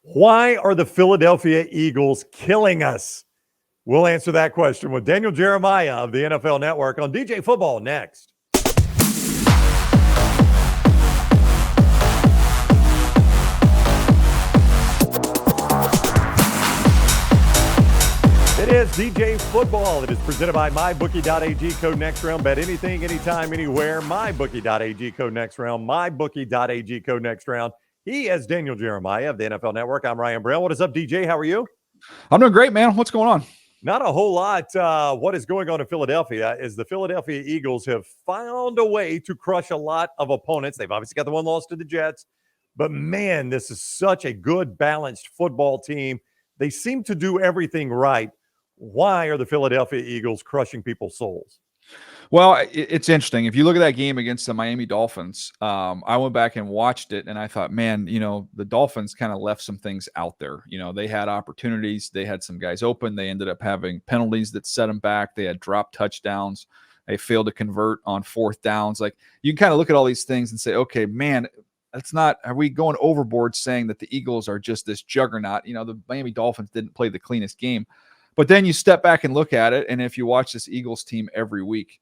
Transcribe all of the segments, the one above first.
Why are the Philadelphia Eagles killing us? We'll answer that question with Daniel Jeremiah of the NFL Network on DJ Football next. It is DJ Football. It is presented by MyBookie.ag. Code next round. Bet anything, anytime, anywhere. MyBookie.ag. Code next round. MyBookie.ag. Code next round. He is Daniel Jeremiah of the NFL Network. I'm Ryan Brown. What is up, DJ? How are you? I'm doing great, man. What's going on? Not a whole lot. What is going on in Philadelphia is the Philadelphia Eagles have found a way to crush a lot of opponents. They've obviously got the one loss to the Jets. But, man, this is such a good, balanced football team. They seem to do everything right. Why are the Philadelphia Eagles crushing people's souls? Well, it's interesting. If you look at that game against the Miami Dolphins, I went back and watched it, and I thought, man, the Dolphins kind of left some things out there. They had opportunities. They had some guys open. They ended up having penalties that set them back. They had dropped touchdowns. They failed to convert on fourth downs. Like, you can kind of look at all these things and say, okay, man, are we going overboard saying that the Eagles are just this juggernaut? The Miami Dolphins didn't play the cleanest game. But then you step back and look at it, and if you watch this Eagles team every week,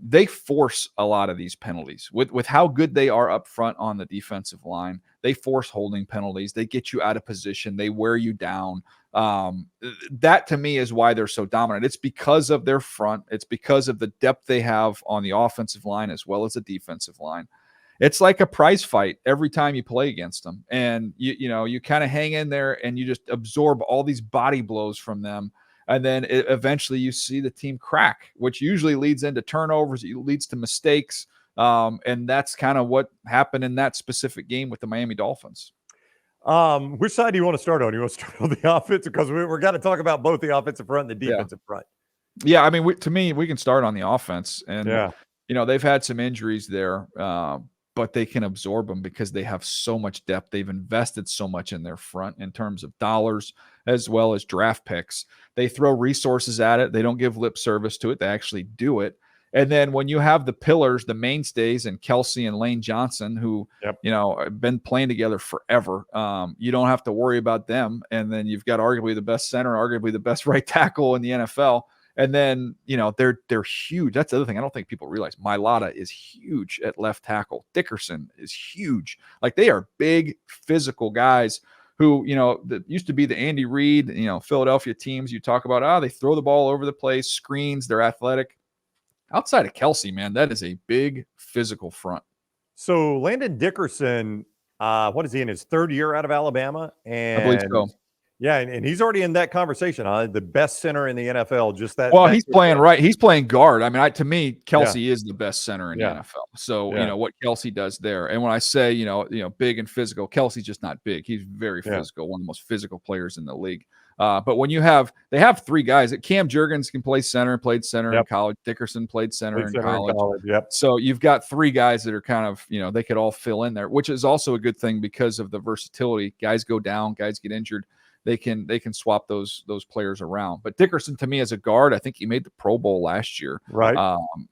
they force a lot of these penalties. With how good they are up front on the defensive line, they force holding penalties. They get you out of position. They wear you down. That, to me, is why they're so dominant. It's because of their front. It's because of the depth they have on the offensive line as well as the defensive line. It's like a prize fight every time you play against them. And, you kind of hang in there and you just absorb all these body blows from them. And then eventually you see the team crack, which usually leads into turnovers. It leads to mistakes. And that's kind of what happened in that specific game with the Miami Dolphins. Which side do you want to start on? You want to start on the offense? Because we're got to talk about both the offensive front and the defensive front. Yeah, I mean, to me, we can start on the offense. And, they've had some injuries there, but they can absorb them because they have so much depth. They've invested so much in their front in terms of dollars as well as draft picks. They throw resources at it. They don't give lip service to it. They actually do it. And then when you have the pillars, the mainstays, and Kelsey and Lane Johnson, who, have been playing together forever, you don't have to worry about them. And then you've got arguably the best center, arguably the best right tackle in the NFL. And then, they're huge. That's the other thing I don't think people realize. Mailata is huge at left tackle. Dickerson is huge. Like, they are big, physical guys who, that used to be the Andy Reid, Philadelphia teams. You talk about, they throw the ball over the place, screens, they're athletic. Outside of Kelsey, man, that is a big physical front. So Landon Dickerson, what is he in his third year out of Alabama? And I believe so. Yeah, and he's already in that conversation. The best center in the NFL. Just that. Well, he's playing right. He's playing guard. I mean, to me, Kelsey is the best center in the NFL. So what Kelsey does there, and when I say big and physical, Kelsey's just not big. He's very physical. One of the most physical players in the league. But when they have three guys. Cam Jurgens can play center, played center in college. Dickerson played center in college. So you've got three guys that are kind of they could all fill in there, which is also a good thing because of the versatility. Guys go down, guys get injured. They can swap those players around. But Dickerson, to me, as a guard, I think he made the Pro Bowl last year. Right.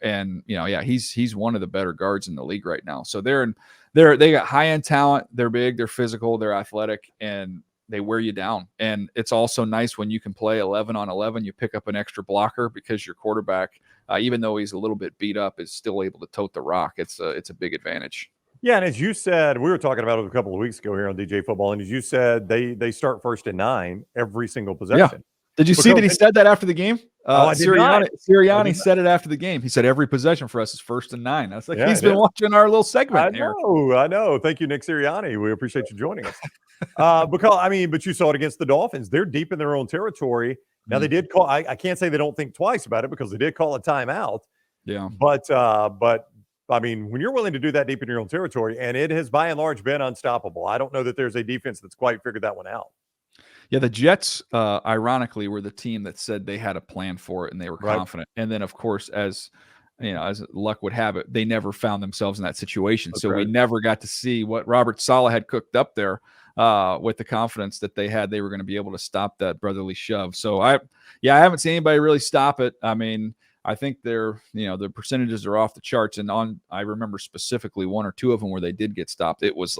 And he's one of the better guards in the league right now. So they got high end talent. They're big, they're physical, they're athletic, and they wear you down. And it's also nice when you can play 11 on 11. You pick up an extra blocker because your quarterback, even though he's a little bit beat up, is still able to tote the rock. It's a big advantage. Yeah, and as you said, we were talking about it a couple of weeks ago here on DJ Football, and as you said, they start 1st and 9 every single possession. Yeah. Did you see that he said that after the game? Sirianni said it after the game. He said every possession for us is 1st and 9. I was like, he's been watching our little segment here. I know. Thank you, Nick Sirianni. We appreciate you joining us. But you saw it against the Dolphins. They're deep in their own territory. Now, they did call – I can't say they don't think twice about it because they did call a timeout. Yeah. But I mean, when you're willing to do that deep in your own territory, and it has by and large been unstoppable, I don't know that there's a defense that's quite figured that one out. Yeah, the Jets, ironically, were the team that said they had a plan for it and they were confident. And then, of course, as luck would have it, they never found themselves in that situation. So we never got to see what Robert Saleh had cooked up there with the confidence that they had. They were going to be able to stop that brotherly shove. So I haven't seen anybody really stop it. I mean, I think the percentages are off the charts. And I remember specifically one or two of them where they did get stopped. It was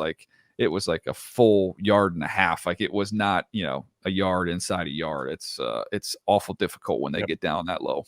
it was like a full yard and a half. Like it was not, a yard inside a yard. It's awful difficult when they get down that low.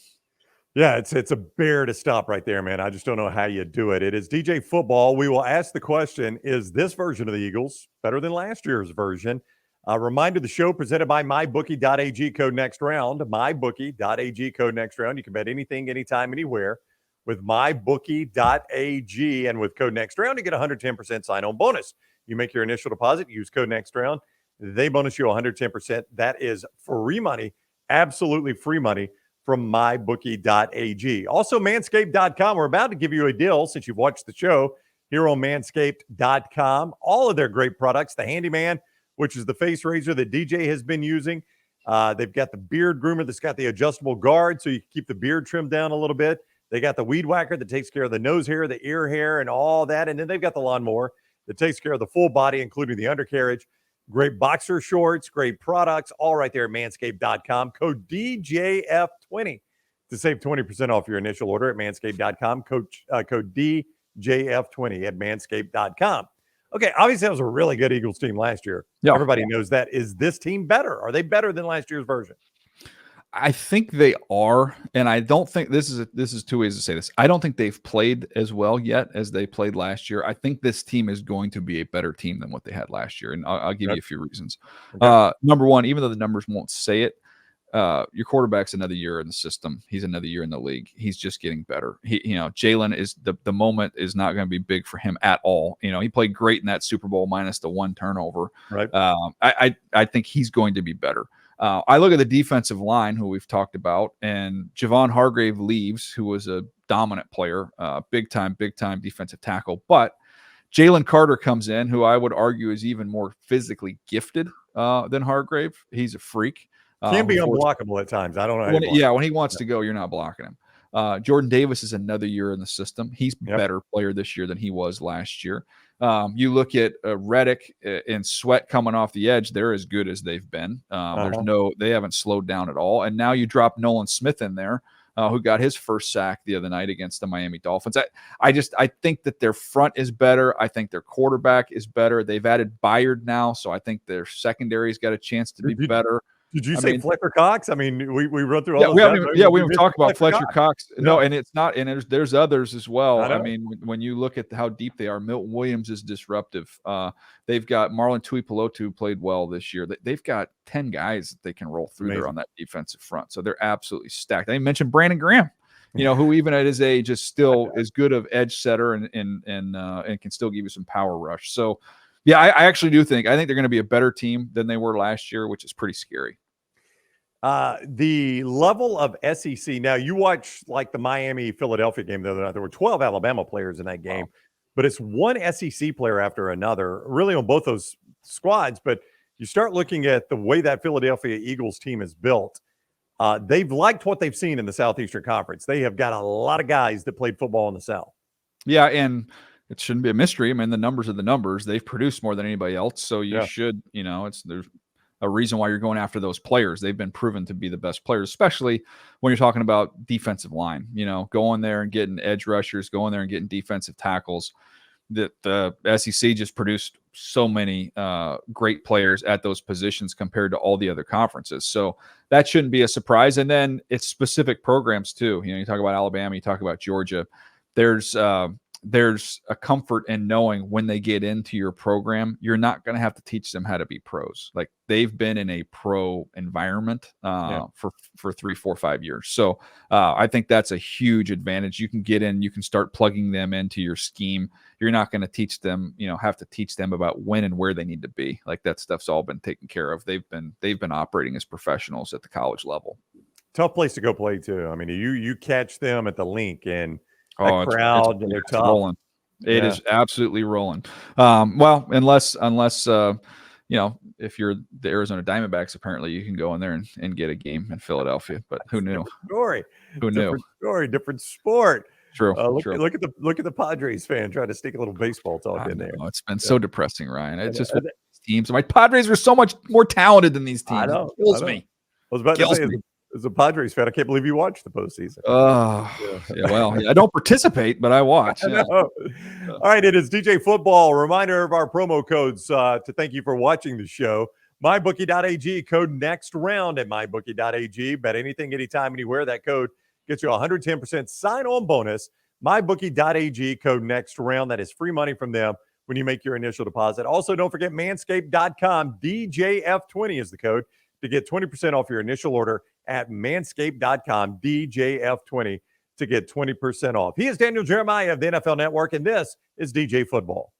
Yeah, it's a bear to stop right there, man. I just don't know how you do it. It is DJ Football. We will ask the question, is this version of the Eagles better than last year's version? A reminder, the show presented by MyBookie.ag, code next round. MyBookie.ag, code next round. You can bet anything, anytime, anywhere with MyBookie.ag. And with code next round, you get a 110% sign-on bonus. You make your initial deposit, use code next round. They bonus you 110%. That is free money, absolutely free money from mybookie.ag. Also, manscaped.com. We're about to give you a deal since you've watched the show here on manscaped.com. All of their great products, the Handyman, which is the face razor that DJ has been using. They've got the beard groomer that's got the adjustable guard so you can keep the beard trimmed down a little bit. They got the weed whacker that takes care of the nose hair, the ear hair, and all that. And then they've got the lawnmower that takes care of the full body, including the undercarriage. Great boxer shorts, great products, all right there at manscaped.com. Code DJF20 to save 20% off your initial order at manscaped.com. Code DJF20 at manscaped.com. Okay, obviously that was a really good Eagles team last year. Yeah. Everybody knows that. Is this team better? Are they better than last year's version? I think they are, and I don't think this is two ways to say this. I don't think they've played as well yet as they played last year. I think this team is going to be a better team than what they had last year, and I'll give you a few reasons. Okay. Number one, even though the numbers won't say it, your quarterback's another year in the system. He's another year in the league. He's just getting better. Jalen is the moment is not going to be big for him at all. He played great in that Super Bowl minus the one turnover. Right. I think he's going to be better. I look at the defensive line, who we've talked about, and Javon Hargrave leaves, who was a dominant player, big time defensive tackle. But Jalen Carter comes in, who I would argue is even more physically gifted than Hargrave. He's a freak. Can be unblockable at times. I don't know. When he wants to go, you're not blocking him. Jordan Davis is another year in the system. He's a better player this year than he was last year. You look at Reddick and Sweat coming off the edge; they're as good as they've been. They haven't slowed down at all. And now you drop Nolan Smith in there, who got his first sack the other night against the Miami Dolphins. I think that their front is better. I think their quarterback is better. They've added Byard now, so I think their secondary's got a chance to be better. Did you say Fletcher Cox? I mean, we run through all we haven't talked about Fletcher Cox. No, and it's not, and there's others as well. I mean, when you look at how deep they are, Milton Williams is disruptive. They've got Marlon Tuipulotu played well this year. They've got 10 guys that they can roll through there on that defensive front. So they're absolutely stacked. I mentioned Brandon Graham, who even at his age is still as good of edge setter and can still give you some power rush. So yeah, I actually do think they're going to be a better team than they were last year, which is pretty scary. The level of SEC. Now, you watch like the Miami-Philadelphia game the other night. There were 12 Alabama players in that game, but it's one SEC player after another, really on both those squads. But you start looking at the way that Philadelphia Eagles team is built. They've liked what they've seen in the Southeastern Conference. They have got a lot of guys that played football in the South. Yeah, and it shouldn't be a mystery. I mean, the numbers are the numbers. They've produced more than anybody else, so you should, there's a reason why you're going after those players. They've been proven to be the best players, especially when you're talking about defensive line, going there and getting edge rushers, going there and getting defensive tackles. That the SEC just produced so many great players at those positions compared to all the other conferences. So that shouldn't be a surprise. And then it's specific programs too. You talk about Alabama, you talk about Georgia. There's a comfort in knowing when they get into your program, you're not going to have to teach them how to be pros. Like they've been in a pro environment for 3, 4, 5 years. So I think that's a huge advantage. You can get in, you can start plugging them into your scheme. You're not going to teach them, have to teach them about when and where they need to be. Like that stuff's all been taken care of. They've been operating as professionals at the college level. Tough place to go play too. I mean, you catch them at the link and crowd, and they're tough. Rolling. It is absolutely rolling. Well, unless if you're the Arizona Diamondbacks, apparently you can go in there and get a game in Philadelphia. But who knew? Different sport. True. Look at the Padres fan trying to stick a little baseball talk in there. It's been so depressing, Ryan. It's just teams. My Padres are so much more talented than these teams. I know. It kills me. I was about to say, As a Padres fan, I can't believe you watched the postseason. Oh, yeah. Well, yeah, I don't participate, but I watch. I Yeah. know. All right, it is DJ Football. Reminder of our promo codes to thank you for watching the show. MyBookie.ag, code next round at MyBookie.ag. Bet anything, anytime, anywhere. That code gets you 110% sign-on bonus. MyBookie.ag, code next round. That is free money from them when you make your initial deposit. Also, don't forget Manscaped.com. DJF20 is the code to get 20% off your initial order at Manscaped.com. DJF20 to get 20% off. He is Daniel Jeremiah of the NFL Network, and this is DJ Football.